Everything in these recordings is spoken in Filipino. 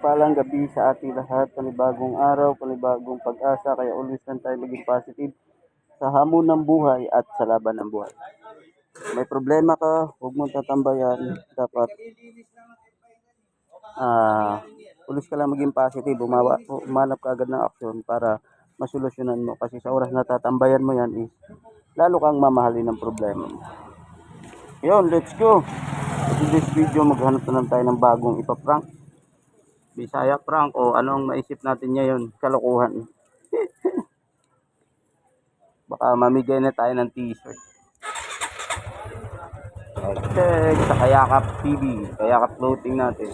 mapagpalang gabi sa ating lahat, panibagong araw, panibagong pag-asa, kaya always lang tayo maging positive sa hamon ng buhay at sa laban ng buhay. May problema ka, huwag mong tatambayan, dapat always ka lang maging positive, umanap ka agad ng aksyon para masolusyonan mo kasi sa oras na tatambayan mo yan is lalo kang mamahalin ng problema mo. Yun, let's go! In this video, maghanap na lang tayo ng bagong ipaprank. Bisaya prank o anong maisip natin ngayon, kalokohan. Baka mamigay na tayo ng t-shirt. Check sa Kayakap TV, Kayakap Clothing natin.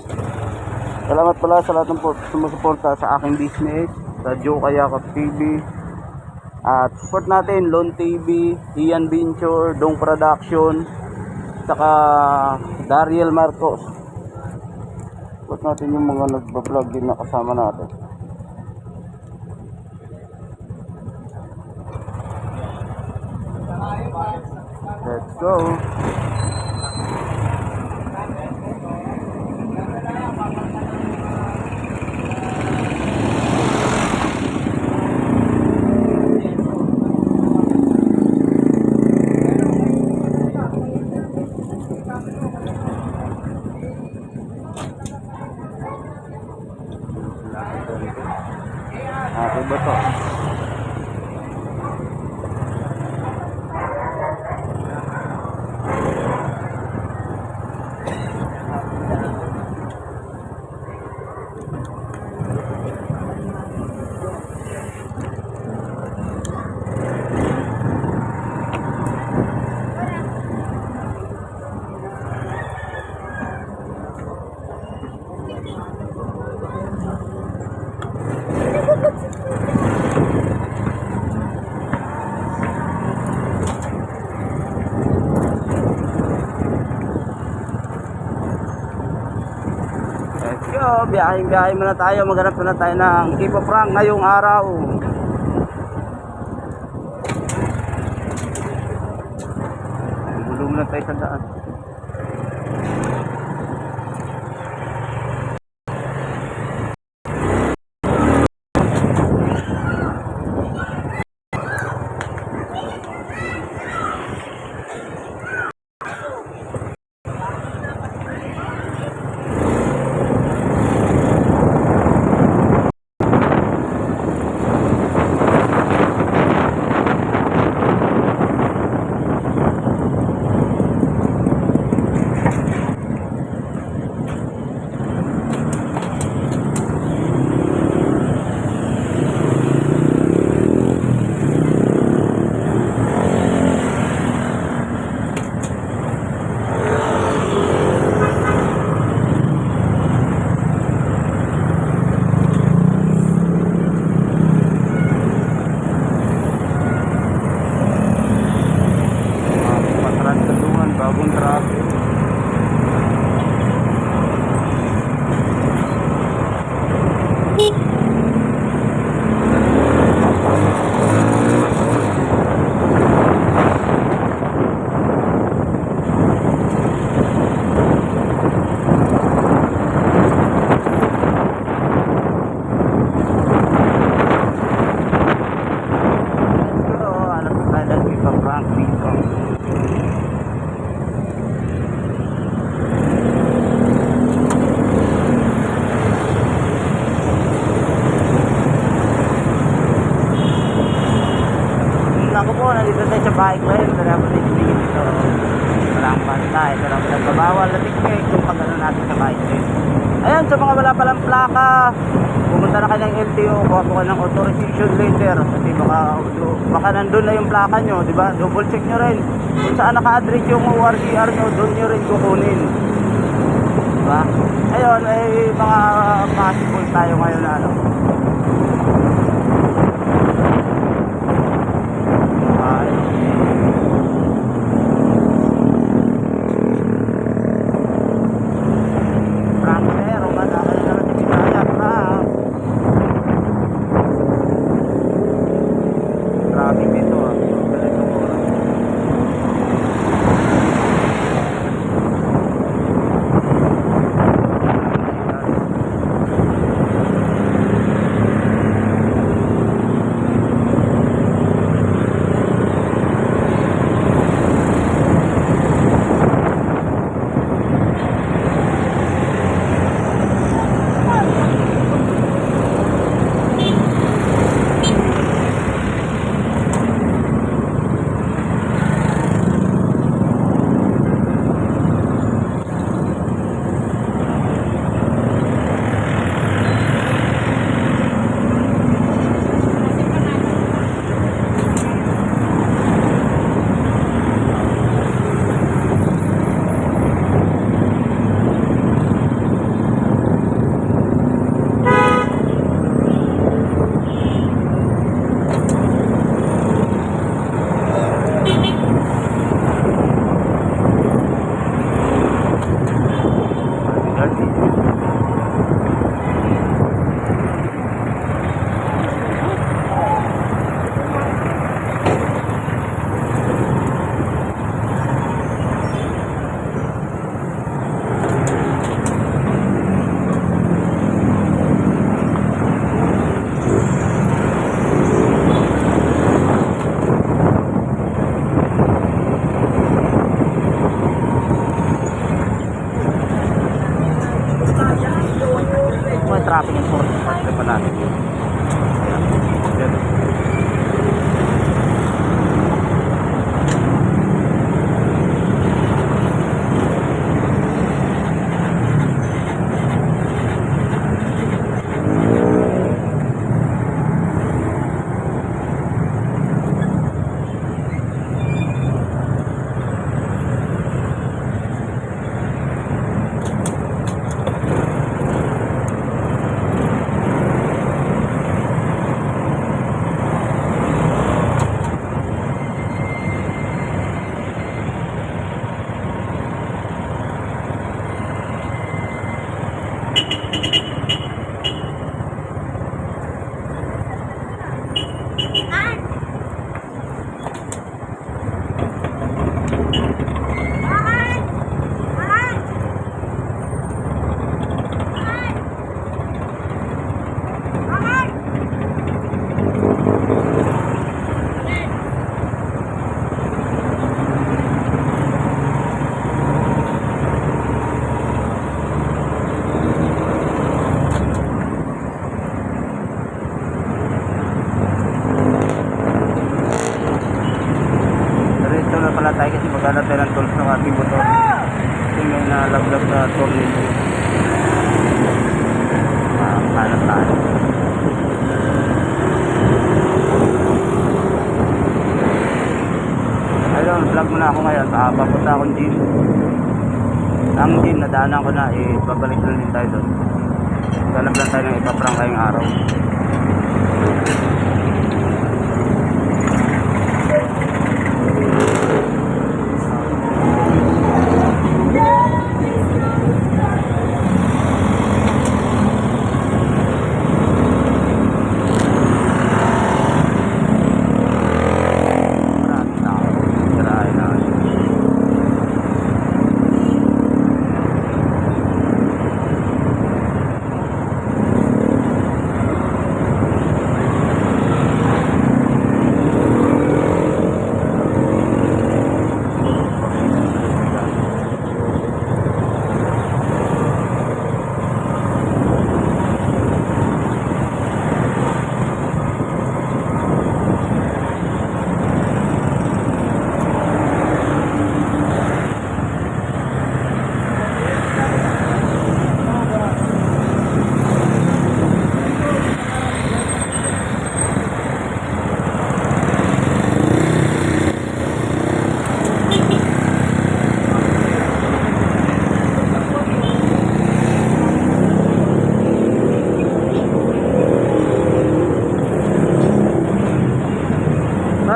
Salamat pala sa lahat ng sumusuporta sa aking business, sa Joe Kayakap TV. At support natin, Lon TV, Ian Venture, Dong Production, saka Dariel Marcos. Support natin yung mga nagbablog din na kasama natin. Let's go! Okay ba to? Biyahe muna tayo, maghanap muna tayo ng ipaprank ngayong araw. Gulong muna tayo sa daan. Bagong traffic. Ako po, nandito tayo sa bike lane. Kaya po dito dito. Walang bantay. Pero nagbabawal na tikmek kung pag-ano natin sa bike lane. Ayan, sa mga wala palang plaka, pumunta na kayo ng LTO, kuha po kayo ng authorization letter. Kasi baka nandun na yung plaka nyo, di ba? Double check nyo rin. Kung saan naka-address yung ORCR nyo, doon nyo rin kukunin. Diba? Ayun, ay mga possible tayo ngayon na ano. traffic enforcement pa natin. Ayan. Tayo kasi maghanap tayo ng tools ng ating motor kasi may nalaglag na tornillo. Hanap tayo. Ayun, vlog muna ako ngayon. Papunta akong gym. Ang gym nadaanan ko na, babalik na din tayo doon. Hanap lang tayo ng ipaprank ngayong araw.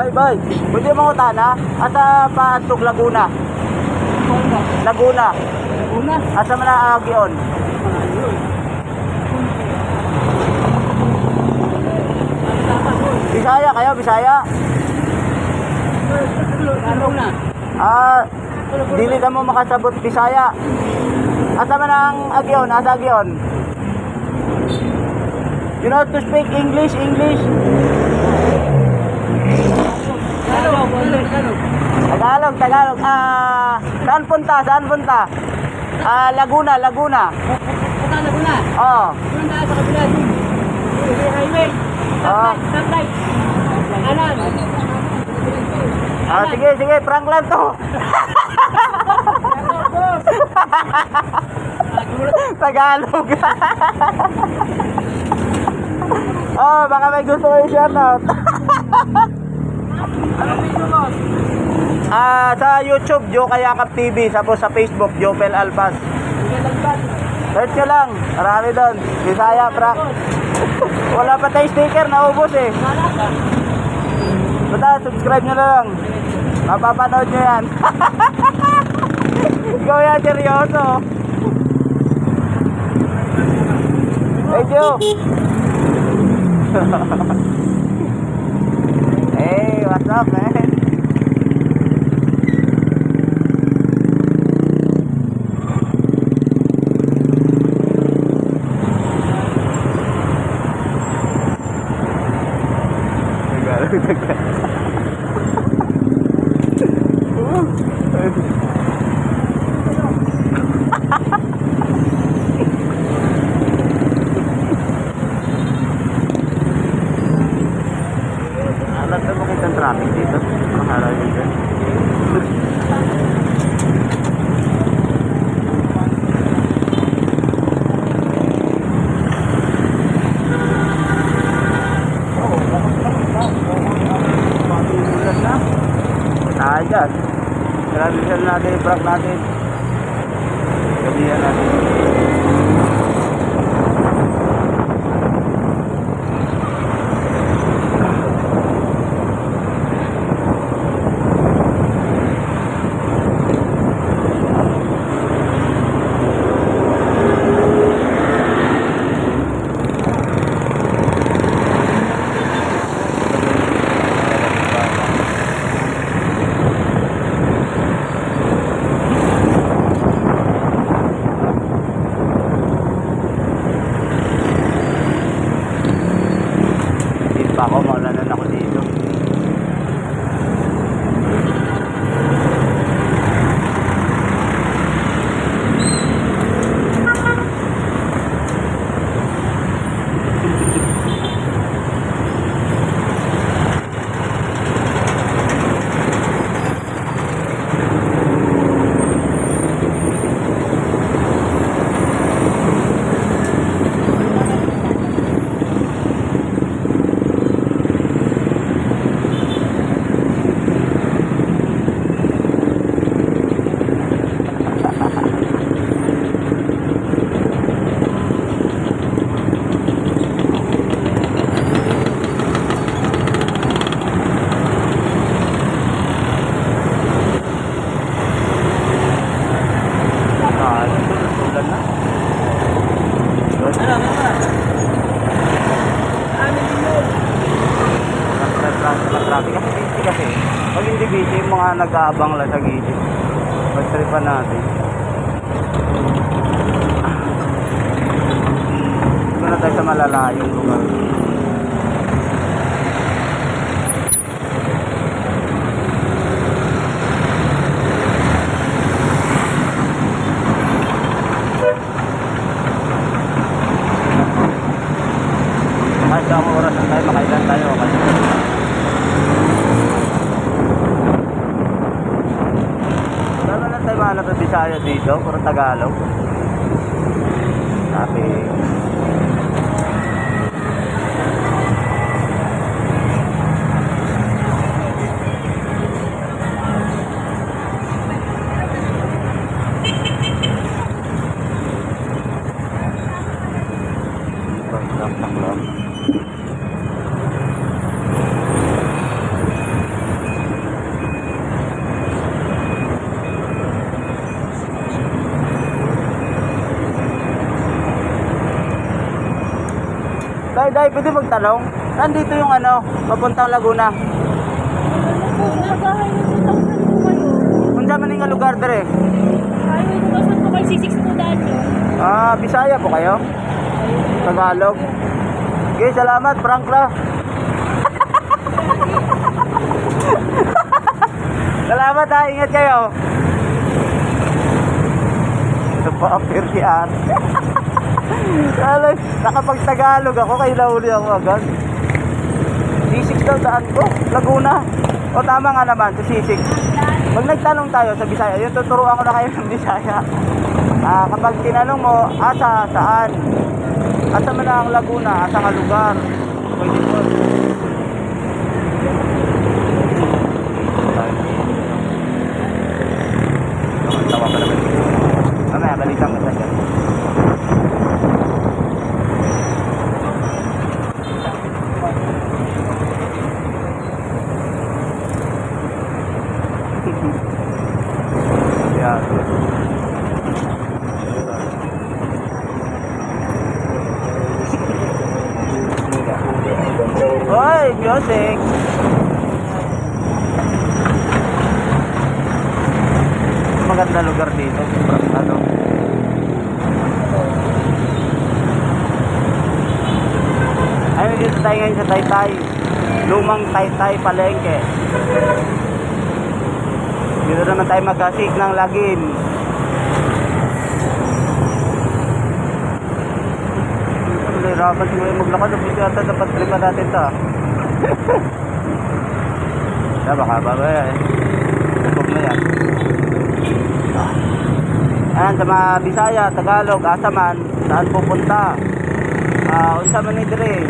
Bay, pwede mo utana? Asa Paantog, Laguna? Laguna? Asa man na agion? Bisaya kayo, Bisaya? Dili ka mo makasabot Bisaya. Asa man ang agion? Asa agion? You know to speak English? Tagalog. Saan punta? Laguna. Laguna? Oo. Doon na sa kabila. Highway. Stoplight. Kanan. Sige, prank lang to. Tagalog. Baka may gusto kayo shoutout. Anong video mo? Sa YouTube, Joe Kayakap TV. Tapos sa Facebook, Jopel Alpas. Search nyo lang. Marami doon. Bisaya, prank. Wala pa tayo sticker, naubos eh. Basta, subscribe nyo lang. Mapapanood nyo yan. Ikaw yan, seryoso. Thank you. Hey, what's up, man? yung prank natin. Gabihan natin. Hindi pa ako, maulanan ako dito. Ulan na. Traffic kasi pag hindi busy yung mga nag-aabang lang sa gilid. Pag-tripan natin. Ito na tayo sa malalayong lugar. Kahit sa oras na tayo, makailan tayo. Wala na tayo mahanap ng Bisaya dito, puro Tagalog. Sabi, taklam. Day, pwede magtanong? Nandito yung ano, papuntang Laguna. Nagahay na dito ko kayo. Kung dyan man yung lugar dire. Highway ko saan po kayo C6 po daan nyo. Bisaya po kayo? Tagalog? Okay, salamat, prank la. Salamat ha, ingat kayo. Ito pa, apirtian. Nakapag-Tagalog ako, kayo nahuli ako agad. C6 daw daan ko, Laguna. O tama nga naman, sa C6. Pag nagtanong tayo sa Bisaya, yun tuturuan ko na kayo ng Bisaya. Kapag tinanong mo, saan? Asa man ang Laguna, asa nga lugar. Pwede po. Tawa pa naman. Mamaya, balikan ko sa dyan. Yeah. Hoy, music. Maganda lugar dito, ano. Ayun, dito tayo ngayon sa Taytay. Lumang Taytay Palengke. Dito naman tayo mag-asik ng lagin. Nahirapan siguro maglakad. Buti ata dapat tripa natin ito. Baka babaya eh. Tutok na yan. Ayan, sa mga Bisaya, Tagalog, Asaman, saan pupunta? Unsa man ni dire?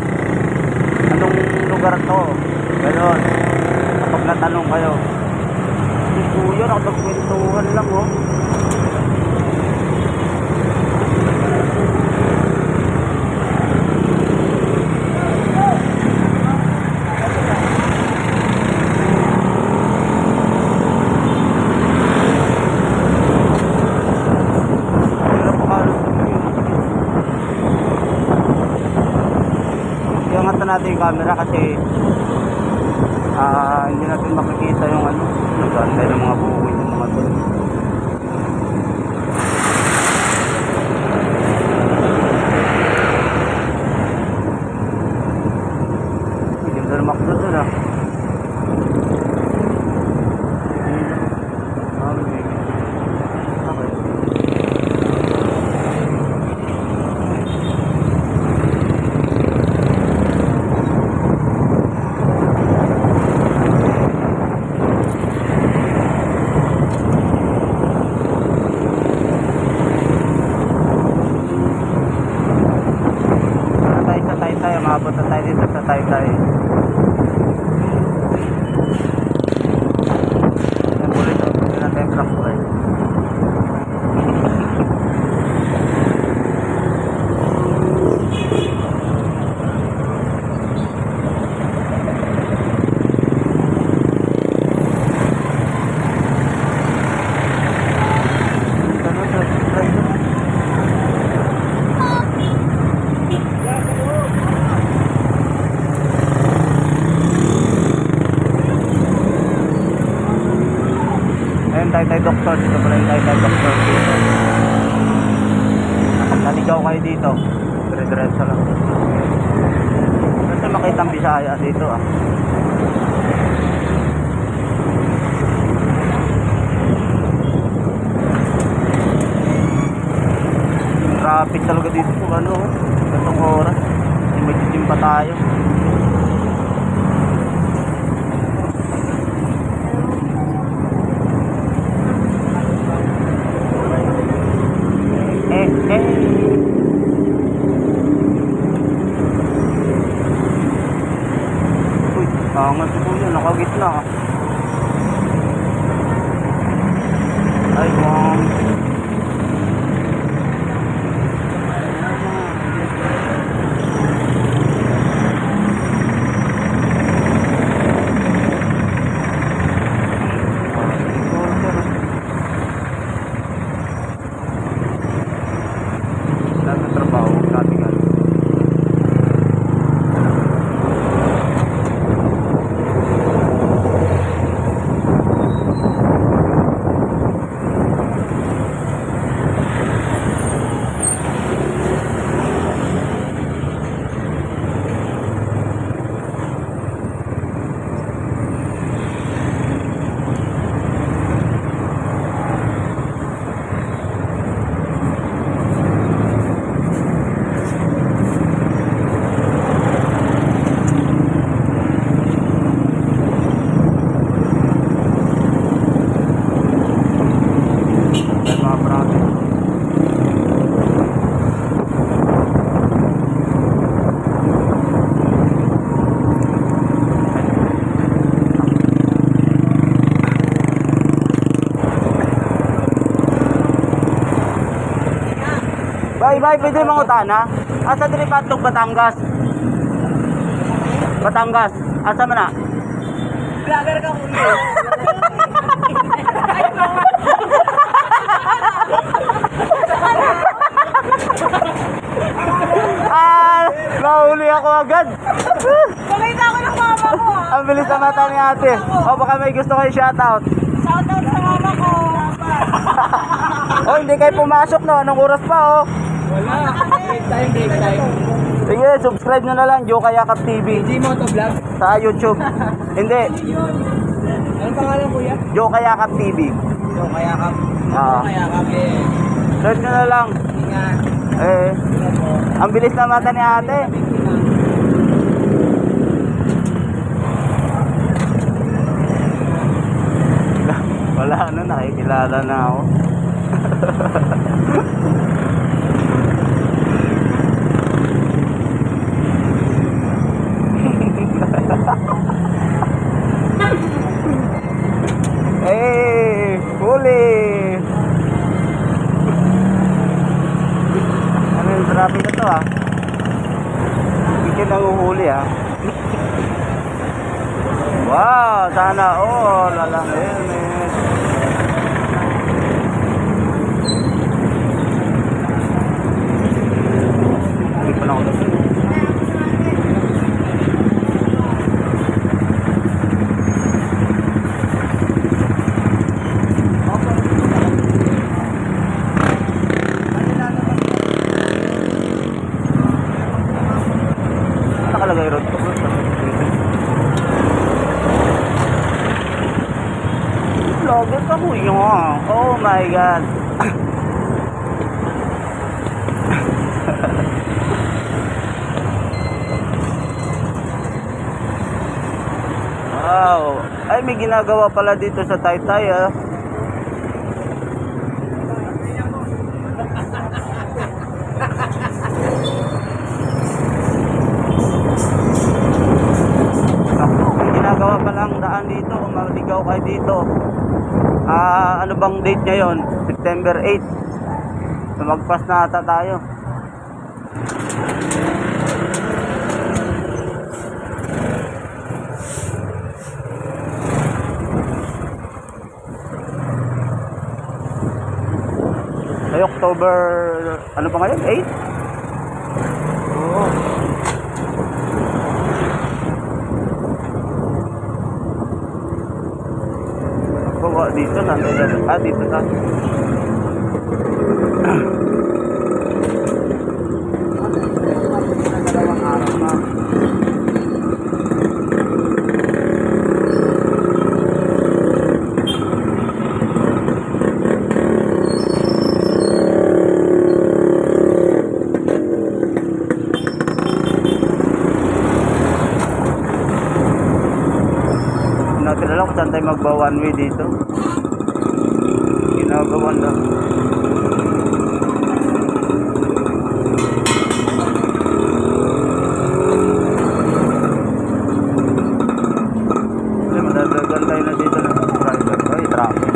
Anong lugar to? Ganon. Kapag natanong kayo. si kuya, nakapagkwentuhan lang oh. Hirap makalos kami yun. Iangat na natin yung camera kasi hindi natin makikita yung ano, naganda ng mga buhay ng mga to. Ganda ng makdo doon ah. Maabot na tayo dito sa Taytay. Ang bulit o, hindi na tayo practical. Ayun, Taytay Doctor. Dito pala yung Taytay Doctor dito. Kapag naligaw kayo dito, dire-diretso lang. Kasi makita ang Bisaya dito ah. Traffic talaga dito kung ano, ganitong oras. Imagine pa tayo. Uy, angat po yun, nakagitna ah. Ay, ma'am. Bye, pwede mangutana. Asa diri patlog Batangas? Batangas. Asa man na? Vlogger ka kuya. Nahuli ako agad. Pakita ko ng mama ko. Ang bilis na mata ni ate. O baka may gusto kayo shoutout. Shoutout sa mama ko. O hindi kayo pumasok no. Anong oras pa oh? Wala. Game time. Sige, subscribe nyo na lang, Joe Yakap TV. Hindi mo to vlog? Sa YouTube. Hindi, Anong pangalan kuya? Joe Yakap TV. So, kaya ka. Ah, Kaya ka. search nyo na lang. Ingat. Ang bilis na mata ni ate. Wala ano, nakikilala na ako. Hey! kayo nanguhuli ha. Wow, sana all. Alang helmet. Hindi pa lang ako dito. Nakalagay road to. Vlogger ka po yun. Oh my god. Wow. Ay, may ginagawa pala dito sa Taytay ah. Ako, may ginagawa palang daan dito. Kung maligaw kayo dito. Ano bang date ngayon? September 8. Lumagpas na ata tayo. Ay, October, ano pa ngayon? 8? Oo. Bawa dito, nandun na. Dito na. Dalawang araw na. Natin na lang kung saan tayo magba one way dito. Ginagawan lang. Kasi madadagan tayo na dito ng driver. Ay, traffic.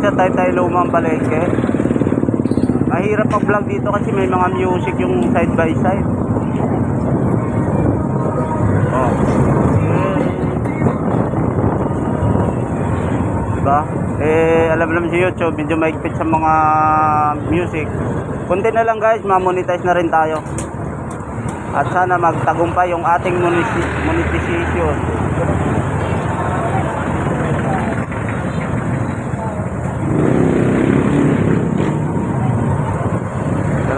Sa Taytay Lumang Palengke. Mahirap mag-vlog dito kasi may mga music yung side by side. Oh. Diba? Alam naman si YouTube, medyo maigpit sa mga music. Kunti na lang guys, ma-monetize na rin tayo. At sana magtagumpay yung ating monetization.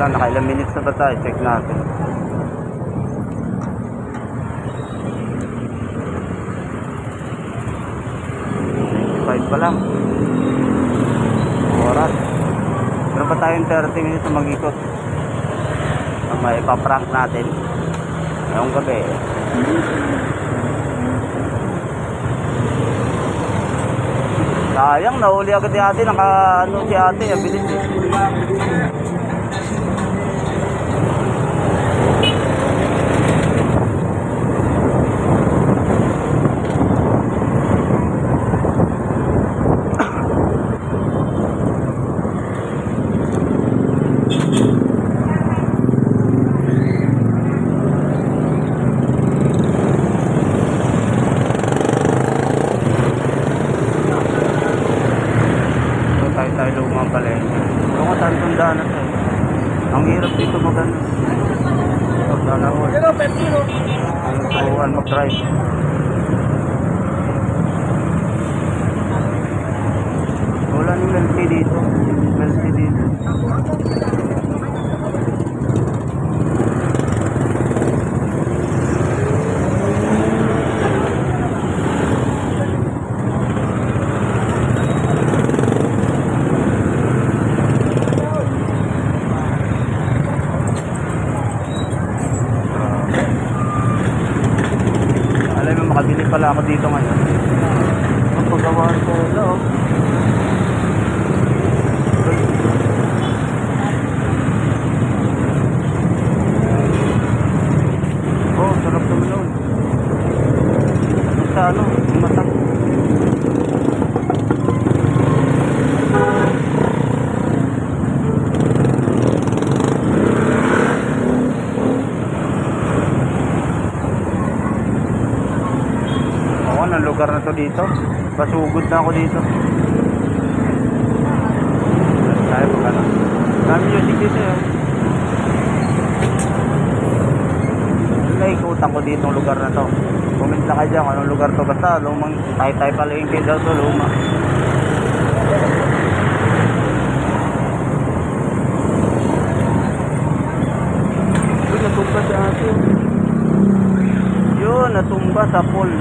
Nakailang minutes na ba tayo? Check natin. 5 pa lang. Oras. Meron pa tayong 30 minutes na mag-ikot. May ipaprank natin ngayong gabi. Sayang, nahuli agad ni ate. Naka-ano si ate, bilis eh. Taytay Lumang Palengke. Pero nga saan itong daan na ito eh. Ang hirap dito magano. Sana all. Turuan mag-drive. Wala ni Melty dito. Melty dito. pala ako dito ngayon. Ang paggawahan ko wala oh. Oh, sarap naman nun. Sa ano, matang. Ang lugar na to dito. Pasugod na ako dito. Tayo pa na. Dami music dito yun. Naikutan ko dito ang lugar na to. Comment na kayo dyan kung anong lugar to. Basta lumang tay-tay palengke daw to, luma. Uy, natumba si ate. Yun, natumba sa pool.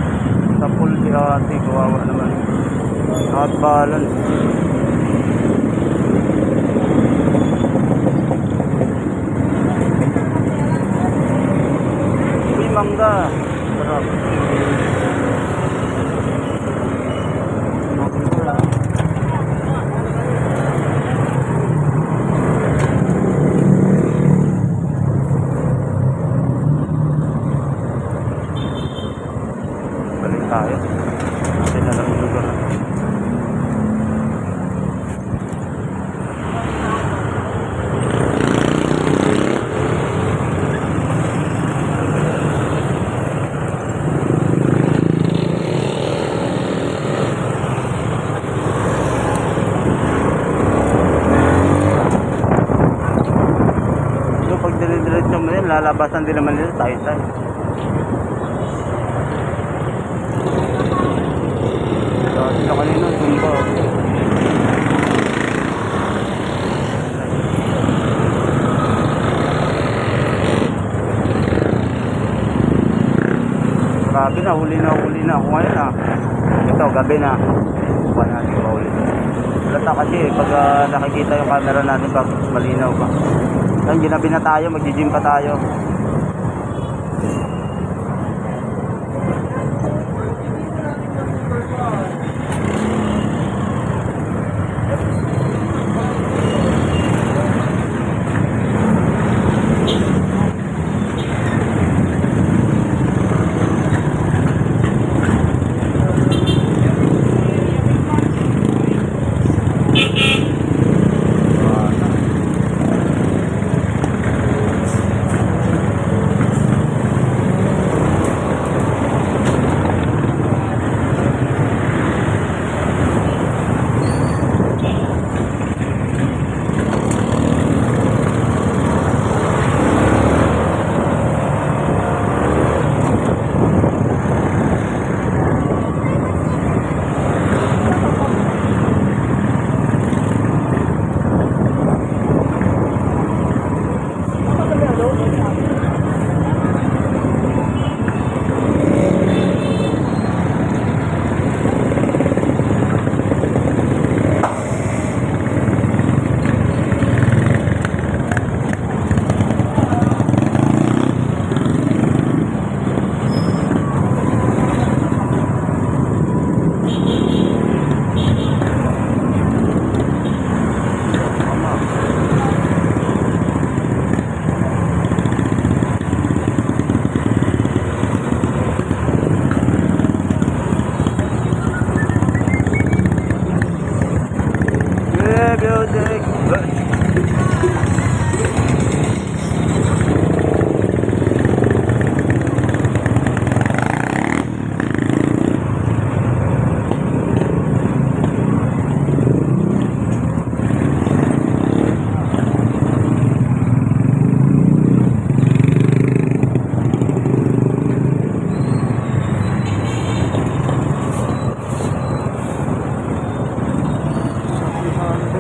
Sa pool si ate, kawawa naman. Not balance. Uy, mangga. Sarap. Balik tayo. Natin na lang yung lugar na to. So pag dire-diretso mo yan, lalabasan din naman nila tayo-tayo. Sila kanina, tumba. Grabe na, huli na ako ngayon ah. Ito, gabi na. Buka natin mahuli. Lata kasi pag nakikita yung camera natin pag malinaw pa. Ayun, ginabi na tayo, mag-gym pa tayo.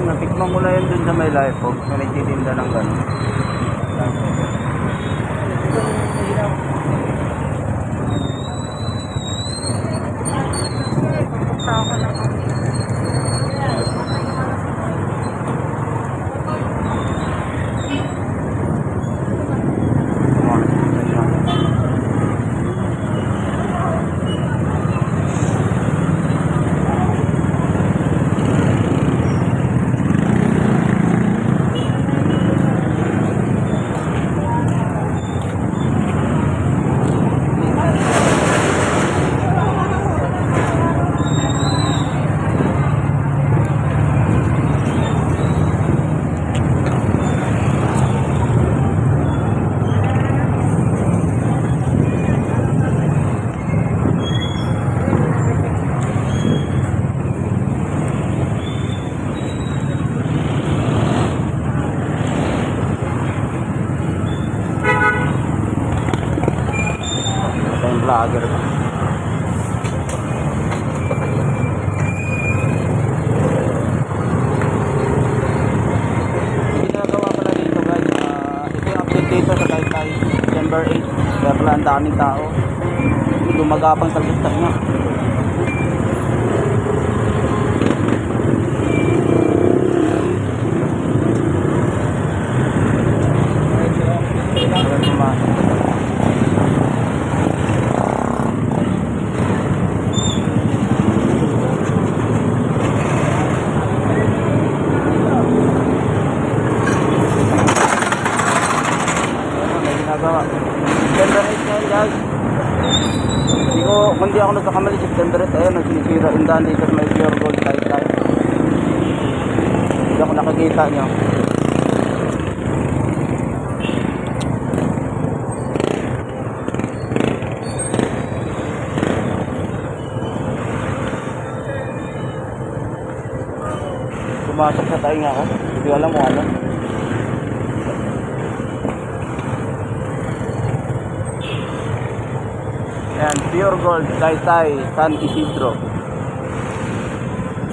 Natikman ko na yun dun sa may life hog na nagtitinda ng gano'n. vlogger ba? Yung ginagawa pala dito guys, ito yung update dito sa Taytay December 8. Kaya pala ang daming tao. Gumagapang sa gusto niya. Ginagawa. September 8 ngayon guys. Kung di ako nagkakamali, September 8 ayun, nagsinisira yung daan dito sa may Pure Gold Taytay. Hindi ako nakikita nyo. Pumasok sa tainga ako. Hindi ko alam mo ano. Yan, Pure Gold, Taytay, San Isidro.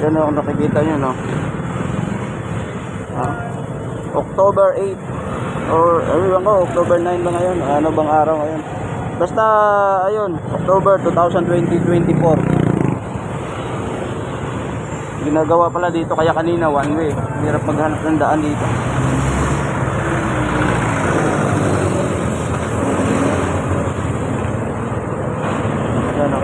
Yan o, kung nakikita nyo, no? October 8 or, ayun ko, October 9 ba ngayon? Ano bang araw ngayon? Basta, ayun, October 2024. Ginagawa pala dito, kaya kanina one way. Hirap maghanap ng daan dito. Ano?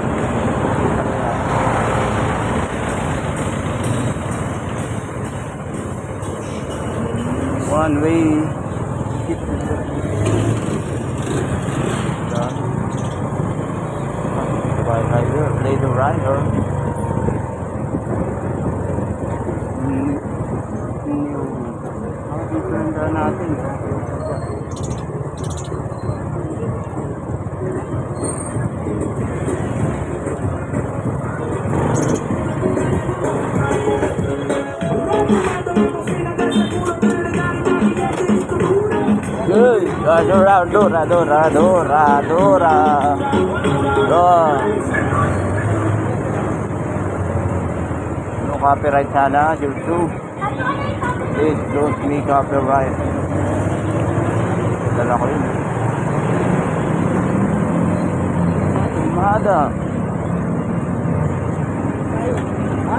One way. Later right or ganda natin. Dora. No copyright sana, YouTube. Please don't me copyright. Dala ko yun. Mahada. Ha?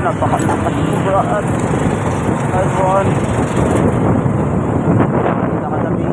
Napakalakas ng buraan. iPhone. Nakatabi.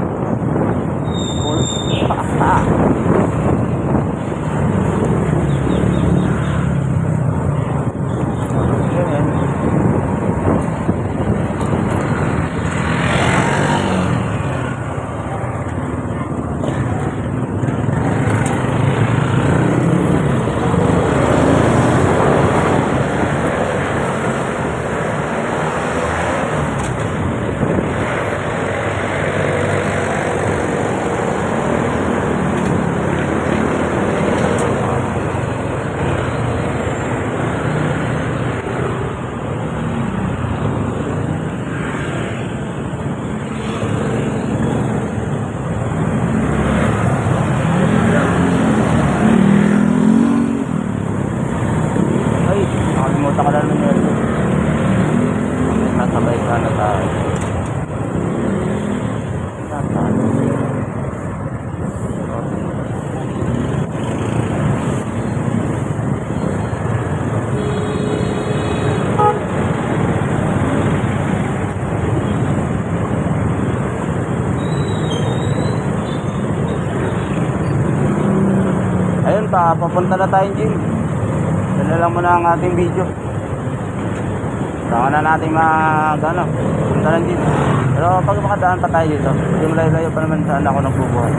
Papunta na tayong gym. Dala lang muna ang ating video. Saka na natin ano, punta lang dito. Pero pag makadaan pa tayo dito, yung layo-layo pa naman saan ako nagbubuhat.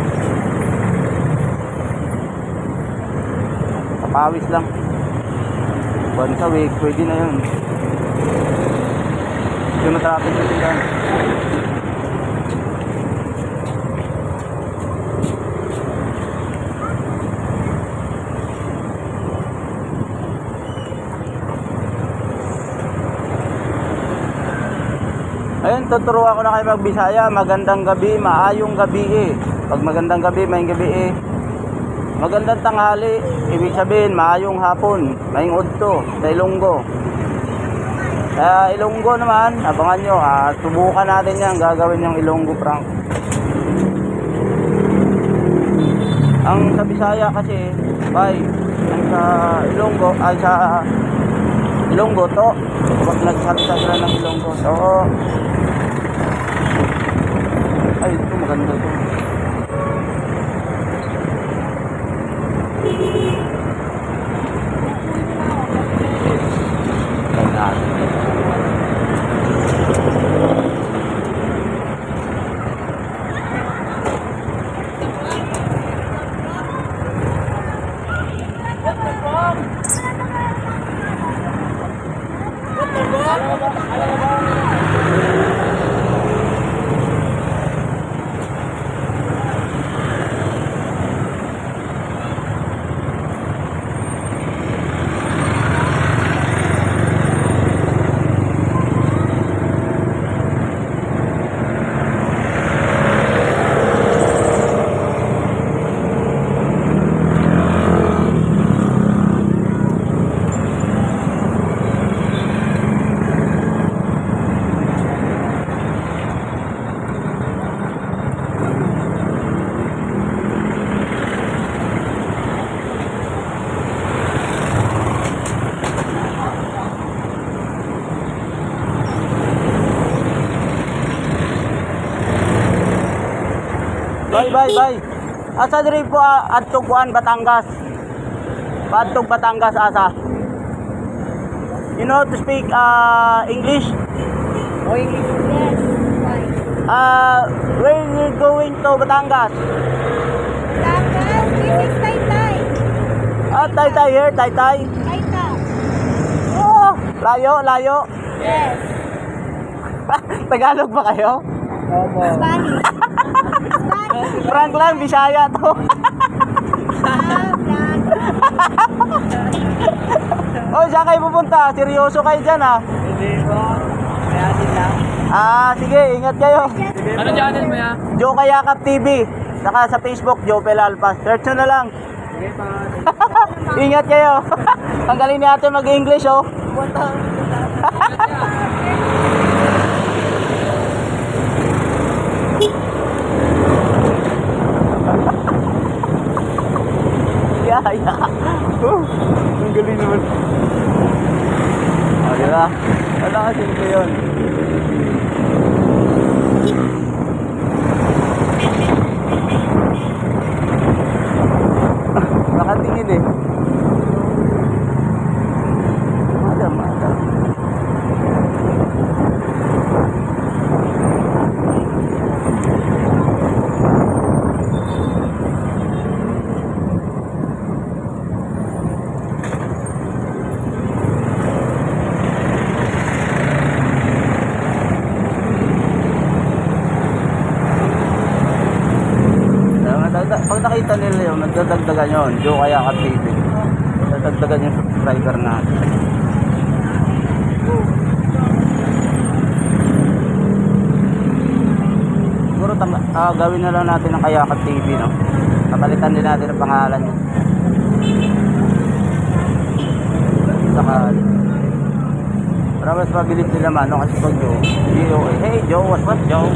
Kapawis lang. Once a week, pwede na yun. Yung traffic na sila. Ayun, tuturuan ko na kayo magbisaya. Magandang gabi, maayong gabi eh. Pag magandang gabi, maayong gabi eh. Magandang tanghali, ibig sabihin, maayong hapon, maayong udto, sa Ilonggo. Sa Ilonggo naman, abangan nyo, subukan natin yan, gagawin yung Ilonggo prank. Ang sa Bisaya kasi, bye, ang sa Ilonggo, ay sa Ilonggo to, kapag nagsalita sila ng Ilonggo to, ay ito maganda to. Bye. Asa diri po adtong kuan Batangas. Adtong Batangas asa. You know to speak English? O English. Yes. Why? Where you going to Batangas? Tapos, this is Taytay. Taytay here, Taytay. Tayta. Oh, layo. Yes. Tagalog ba kayo? Opo. Spanish. Spanish. Frank lang, Bisaya to. Black. Oh, saan kayo pupunta? Seryoso kayo dyan Hindi po. Kaya din lang. Sige, ingat kayo. Ano channel mo ya? Joe Kayakap TV. Saka sa Facebook, Joe Pelalpas. Search nyo na lang. Sige pa. Ingat kayo. Ang galing ni ate mag-English, oh. Yeah. Ang galing naman. Diba? Wala kasi ito yun. Nakatingin eh. Madam. Pag nakita nila yun, nagdadagdagan yun, Joe Kayakap TV. Nagdadagdagan yung subscriber natin. Siguro gawin na lang natin ng Kayakap TV, no? Kapalitan din natin ang pangalan niya. Saka, para mas mabilis nila man, no? Kasi pag Joe, hey Joe, what's up Joe?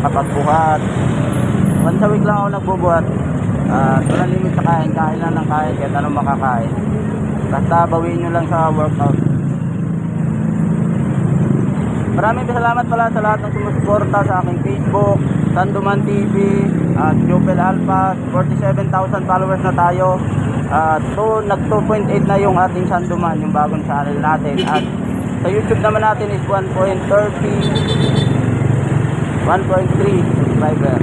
nakapagbuhat. Once a week lang ako nagbubuhat. Walang limit sa kain. Kain lang ng kain kahit anong makakain. Basta bawiin nyo lang sa workout. Maraming salamat pala sa lahat ng sumusuporta sa aking Facebook, Sandoman TV, at Jopel Alpha. 47,000 followers na tayo. Nag 2.8 na yung ating Sandoman, yung bagong channel natin. At sa YouTube naman natin is 1.3 subscriber.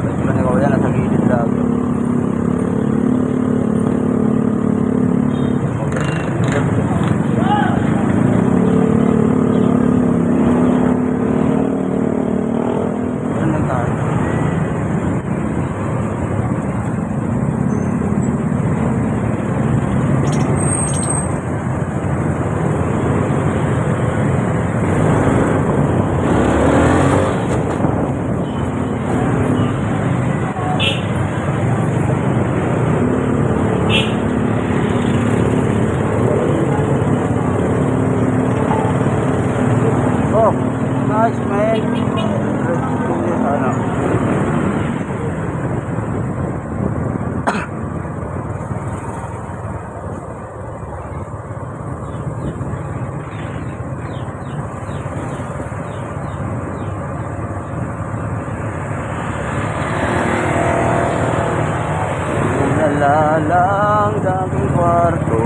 Pwede man ikaw yan, nasa gilid lang. Oh, nice man. Ano? Nalalang daming kwarto.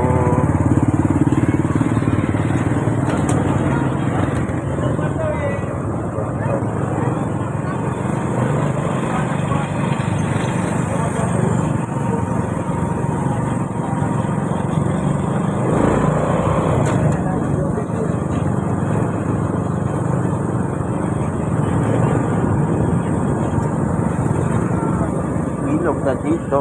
Ilog na dito.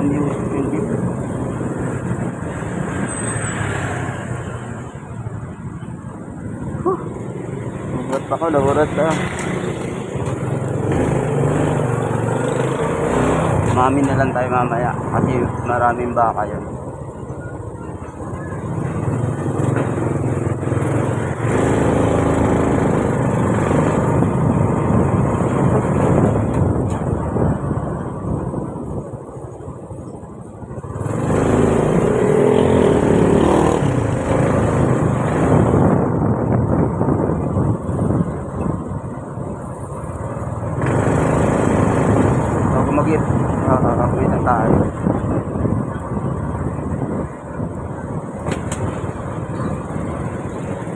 Music yung dito. Nagurat pa ako, nagurat na. Mami na lang tayo mamaya kasi maraming baka yun. Mag-hit. Wait lang tayo.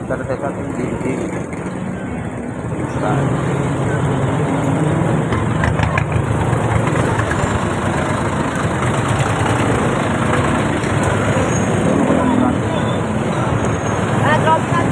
Tara tayo sa ating dingding. Saan? Drop na.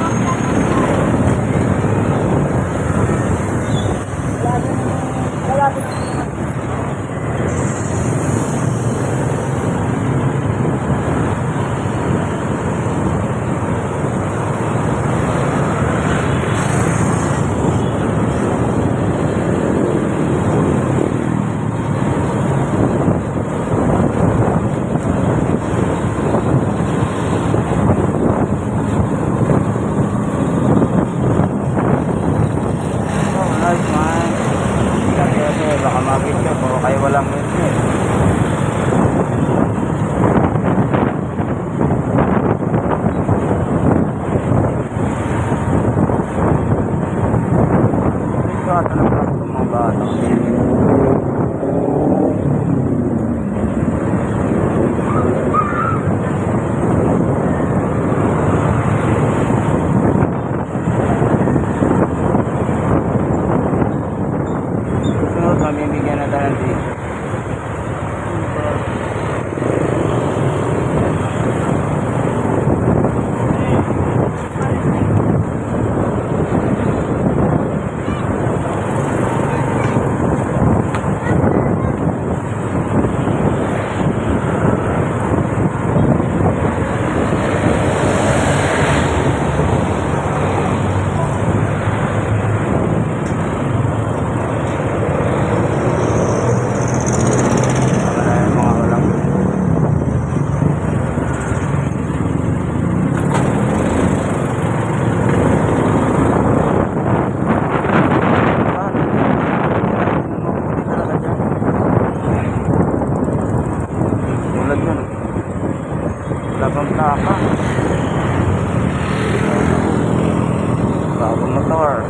motor.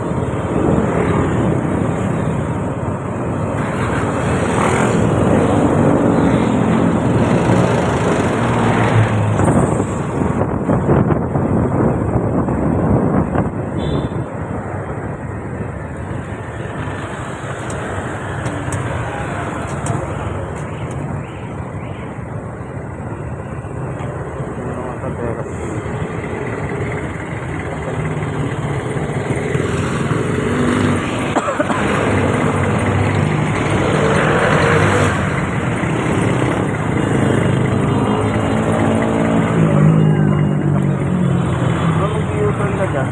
Mag-u-turn ka dyan.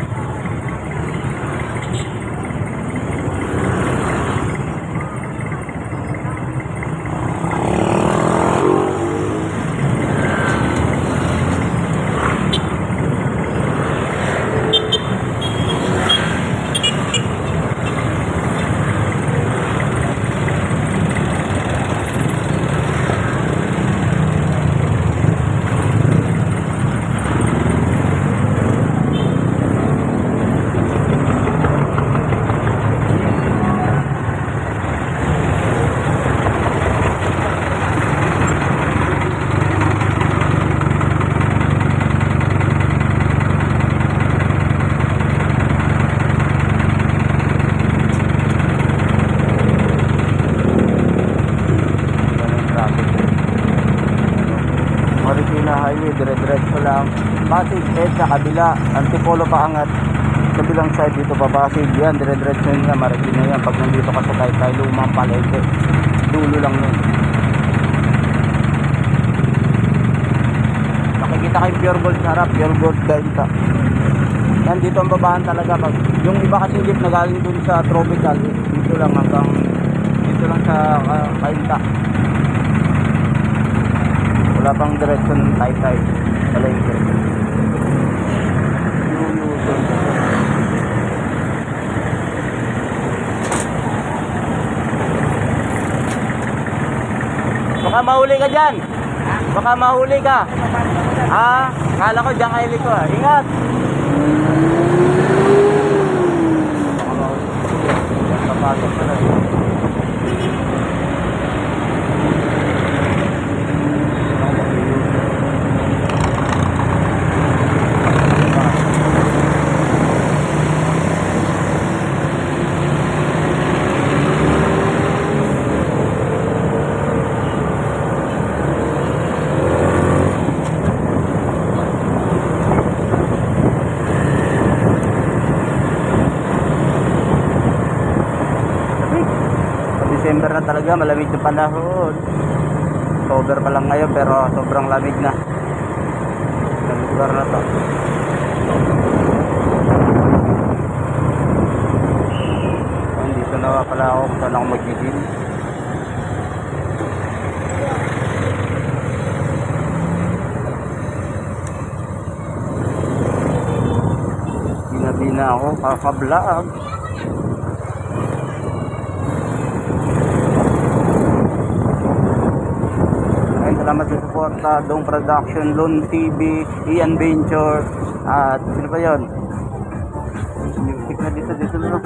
Marikina Highway, dire-diretso lang. Pasig, sa kabila, Antipolo paangat. Kabilang side dito pa Pasig, yan, dire-diretso yun nga, Marikina yan. Pag nandito ka sa kay Lumang Palengke, dulo lang yun. Makikita kay Pure Gold sa harap, Pure Gold Gainta. Yan, dito ang babahan talaga. Pag, yung iba kasing jeep na galing dun sa Tropical, dito lang hanggang, dito lang sa Gainta. Wala pang direksyon ng Taytay Palengke. Baka mahuli ka dyan. Baka mahuli ka. Kala ko dyan kaili ko. Ingat. Baka mahuli. Kapagod pala. December na talaga, malamig na panahon. October pa lang ngayon pero sobrang lamig na. Sa lugar na to. Dito na pala ako kung saan ako mag-gym. Bina ako, kaka-vlog. Salamat sa suporta, Dong Production, Loan TV, Ian Venture, at sino pa yun? Music na dito na.